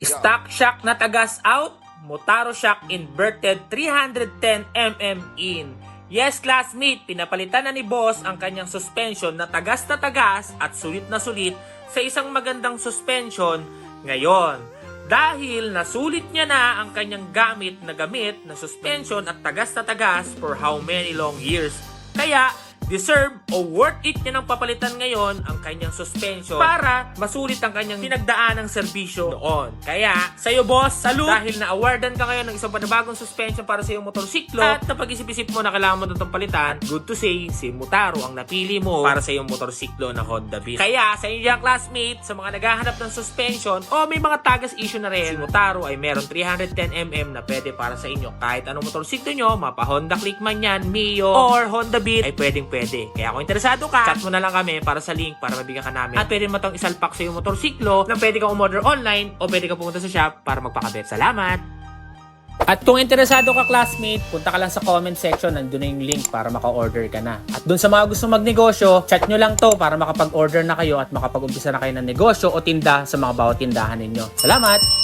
Stock shock na tagas out, Motaro shock inverted 310mm in. Yes, classmate, pinapalitan na ni boss ang kanyang suspension na tagas at sulit na sulit sa isang magandang suspension ngayon. Dahil nasulit niya na ang kanyang gamit na suspension at tagas for how many long years. Kaya, deserve o worth it niya ng papalitan ngayon ang kanyang suspension para masulit ang kanyang pinagdaan ng serbisyo noon. Kaya, sa'yo boss, salute! Dahil na-awardan ka ngayon ng isang panibagong suspension para sa iyong motorsiklo at napag-isip-isip mo na kailangan mo itong palitan, good to say, si Motaro ang napili mo para sa iyong motorsiklo na Honda Beat. Kaya, sa inyo dyan classmate, sa mga naghahanap ng suspension o may mga tagas issue na rin, si Motaro ay meron 310mm na pwede para sa inyo. Kahit anong motorsiklo nyo, mapa Honda Click man yan, Mio, or Honda Beat, ay pwede. Kaya kung interesado ka, chat mo na lang kami para sa link para mabigyan ka namin. At pwede mo itong isalpak sa iyong motorsiklo na pwede kang umorder online o pwede kang pumunta sa shop para magpakabit. Salamat! At kung interesado ka classmate, punta ka lang sa comment section, nandun na yung link para maka-order ka na. At dun sa mga gusto magnegosyo, chat nyo lang to para makapag-order na kayo at makapag-umpisa na kayo ng negosyo o tinda sa mga bawat tindahan ninyo. Salamat!